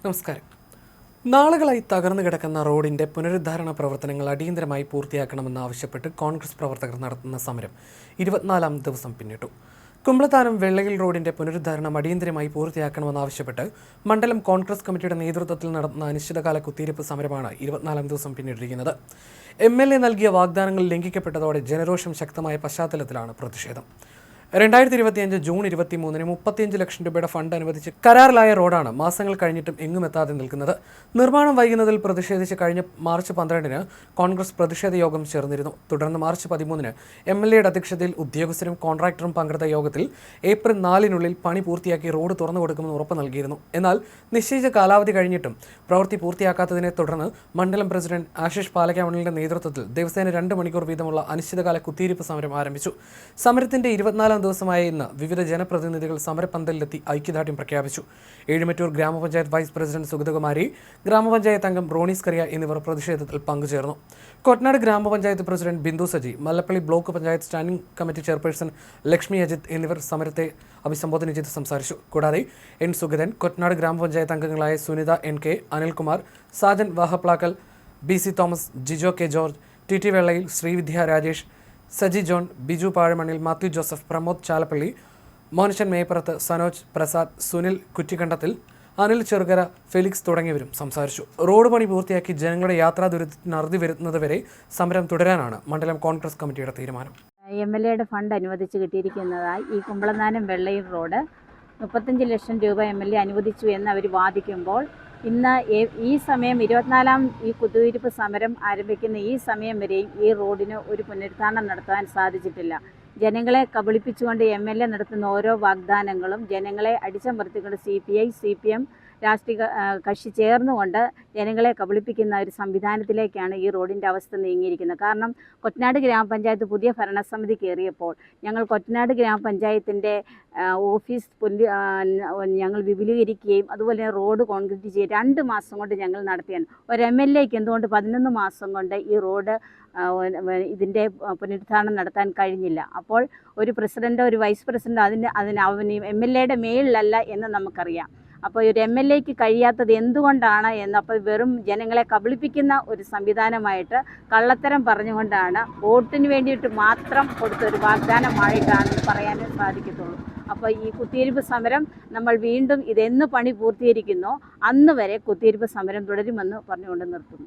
നമസ്കാരം. നാളുകളായി തകർന്നു കിടക്കുന്ന റോഡിന്റെ പുനരുദ്ധാരണ പ്രവർത്തനങ്ങൾ അടിയന്തരമായി പൂർത്തിയാക്കണമെന്നാവശ്യപ്പെട്ട് കോൺഗ്രസ് പ്രവർത്തകർ നടത്തുന്ന സമരം 24ാം ദിവസം പിന്നിട്ടു. കുമ്പളത്താനം വെള്ളയിൽ റോഡിന്റെ പുനരുദ്ധാരണം അടിയന്തരമായി പൂർത്തിയാക്കണമെന്നാവശ്യപ്പെട്ട് മണ്ഡലം കോൺഗ്രസ് കമ്മിറ്റിയുടെ നേതൃത്വത്തിൽ നടത്തുന്ന അനിശ്ചിതകാല കുത്തിയിരിപ്പ് സമരമാണ് 24ാം ദിവസം പിന്നിട്ടിരിക്കുന്നത്. MLA നൽകിയ വാഗ്ദാനങ്ങൾ ലംഘിക്കപ്പെട്ടതോടെ ജനരോഷം ശക്തമായ പശ്ചാത്തലത്തിലാണ് പ്രതിഷേധം. 2025 ജൂൺ 23-ന് 35 ലക്ഷം രൂപയുടെ ഫണ്ട് അനുവദിച്ച് കരാറിലായ റോഡാണ് മാസങ്ങൾ കഴിഞ്ഞിട്ടും എങ്ങും എത്താതെ നിൽക്കുന്നത്. നിർമ്മാണം വൈകുന്നതിൽ പ്രതിഷേധിച്ച് കഴിഞ്ഞ മാർച്ച് 12-ന് കോൺഗ്രസ് പ്രതിഷേധ യോഗം ചേർന്നിരുന്നു. തുടർന്ന് മാർച്ച് 13-ന് MLAയുടെ അധ്യക്ഷതയിൽ ഉദ്യോഗസ്ഥരും കോൺട്രാക്ടറും പങ്കെടുത്ത യോഗത്തിൽ ഏപ്രിൽ 4-നുള്ളിൽ പണി പൂർത്തിയാക്കി റോഡ് തുറന്നു കൊടുക്കുമെന്ന് ഉറപ്പ് നൽകിയിരുന്നു. എന്നാൽ നിശ്ചയിച്ച കാലാവധി കഴിഞ്ഞിട്ടും പ്രവൃത്തി പൂർത്തിയാക്കാത്തതിനെ തുടർന്ന് മണ്ഡലം പ്രസിഡന്റ് ആശിഷ് പാലക്കാവണിയുടെ നേതൃത്വത്തിൽ ദിവസേന 2 മണിക്കൂർ വീതമുള്ള അനിശ്ചിതകാല കുത്തിയിരിപ്പ് സമരം ആരംഭിച്ചു. സമരത്തിന്റെ 24ാം ദിവസമായ ഇന്ന് വിവിധ ജനപ്രതിനിധികൾ സമരപന്തലിലെത്തി ഐക്യദാർഢ്യം പ്രഖ്യാപിച്ചു. ഏഴുമറ്റൂർ ഗ്രാമപഞ്ചായത്ത് വൈസ് പ്രസിഡന്റ് സുഗതകുമാരി, ഗ്രാമപഞ്ചായത്ത് അംഗം റോണി സ്കറിയ എന്നിവർ പ്രതിഷേധത്തിൽ പങ്കുചേർന്നു. Kottanad grama panchayat president Bindu Saji, Mallappally block panchayat standing committee chairperson Lakshmi Ajith എന്നിവർ സമരത്തെ അഭിസംബോധന ചെയ്ത് സംസാരിച്ചു. കൂടാതെ N. സുഗതൻ, കൊറ്റനാട് ഗ്രാമപഞ്ചായത്ത് അംഗങ്ങളായ Sunitha NK, Anilkumar, Sajan Vahaplakkal, BC Thomas, Jijo K. George, TT Vellayil, Sreevidya Rajesh, Saji John, Biju Pazhamanil, Mathew Joseph, Pramod Chalappally, Monishan Meppurathu, Sanoj Prasad, Sunil Kuttikandathil, Anil Cherukara, Felix തുടങ്ങിയവരും സംസാരിച്ചു. റോഡ് പണി പൂർത്തിയാക്കി ജനങ്ങളുടെ യാത്രാ ദുരിതത്തിന് അറുതി വരുന്നതുവരെ സമരം തുടരാനാണ് മണ്ഡലം കോൺഗ്രസ് കമ്മിറ്റിയുടെ തീരുമാനം. MLAയുടെ ഫണ്ട് അനുവദിച്ച് കിട്ടിയിരിക്കുന്നതായി ഈ കുമ്പളത്താനം വെള്ളയിൽ റോഡ് 35 ലക്ഷം രൂപ MLA അനുവദിച്ചു എന്ന് അവർ വാദിക്കുമ്പോൾ ഇന്ന് ഈ സമയം 24ാം ഈ കുത്തിയിരിപ്പ് സമരം ആരംഭിക്കുന്ന ഈ സമയം വരെയും ഈ റോഡിന് ഒരു പുനരുദ്ധാരണം നടത്താൻ സാധിച്ചിട്ടില്ല. ജനങ്ങളെ കബളിപ്പിച്ചുകൊണ്ട് MLA നടത്തുന്ന ഓരോ വാഗ്ദാനങ്ങളും ജനങ്ങളെ അടിച്ചമർത്തിക്കൊണ്ട് CPI CPM രാഷ്ട്രീയ കക്ഷി ചേർന്നുകൊണ്ട് ജനങ്ങളെ കബളിപ്പിക്കുന്ന ഒരു സംവിധാനത്തിലേക്കാണ് ഈ റോഡിൻ്റെ അവസ്ഥ നീങ്ങിയിരിക്കുന്നത്. കാരണം കൊറ്റനാട് ഗ്രാമപഞ്ചായത്ത് പുതിയ ഭരണസമിതി കയറിയപ്പോൾ ഞങ്ങൾ കൊറ്റനാട് ഗ്രാമപഞ്ചായത്തിൻ്റെ ഓഫീസ് ഞങ്ങൾ വിപുലീകരിക്കുകയും അതുപോലെ റോഡ് കോൺക്രീറ്റ് ചെയ്യുക 2 മാസം കൊണ്ട് ഞങ്ങൾ നടത്തിയാണ്. ഒരു MLAക്ക് എന്തുകൊണ്ട് 11 മാസം കൊണ്ട് ഈ റോഡ് ഇതിൻ്റെ പുനരുദ്ധാരണം നടത്താൻ കഴിഞ്ഞില്ല? അപ്പോൾ ഒരു പ്രസിഡൻ്റ് ഒരു വൈസ് പ്രസിഡൻ്റ് അവന് MLAയുടെ മേളിലല്ല എന്ന് നമുക്കറിയാം. അപ്പോൾ ഒരു MLAക്ക് കഴിയാത്തത് എന്തുകൊണ്ടാണ് അപ്പോൾ വെറും ജനങ്ങളെ കബളിപ്പിക്കുന്ന ഒരു സംവിധാനമായിട്ട് കള്ളത്തരം പറഞ്ഞുകൊണ്ടാണ് വോട്ടിന് വേണ്ടിയിട്ട് മാത്രം കൊടുത്തൊരു വാഗ്ദാനമായിട്ടാണ് പറയാൻ സാധിക്കത്തുള്ളൂ. അപ്പോൾ ഈ കുത്തിയിരിപ്പ് സമരം നമ്മൾ വീണ്ടും ഇതെന്ന് പണി പൂർത്തീകരിക്കുന്നോ അന്ന് വരെ കുത്തിയിരിപ്പ് സമരം തുടരുമെന്ന് പറഞ്ഞുകൊണ്ട് നിർത്തുന്നു.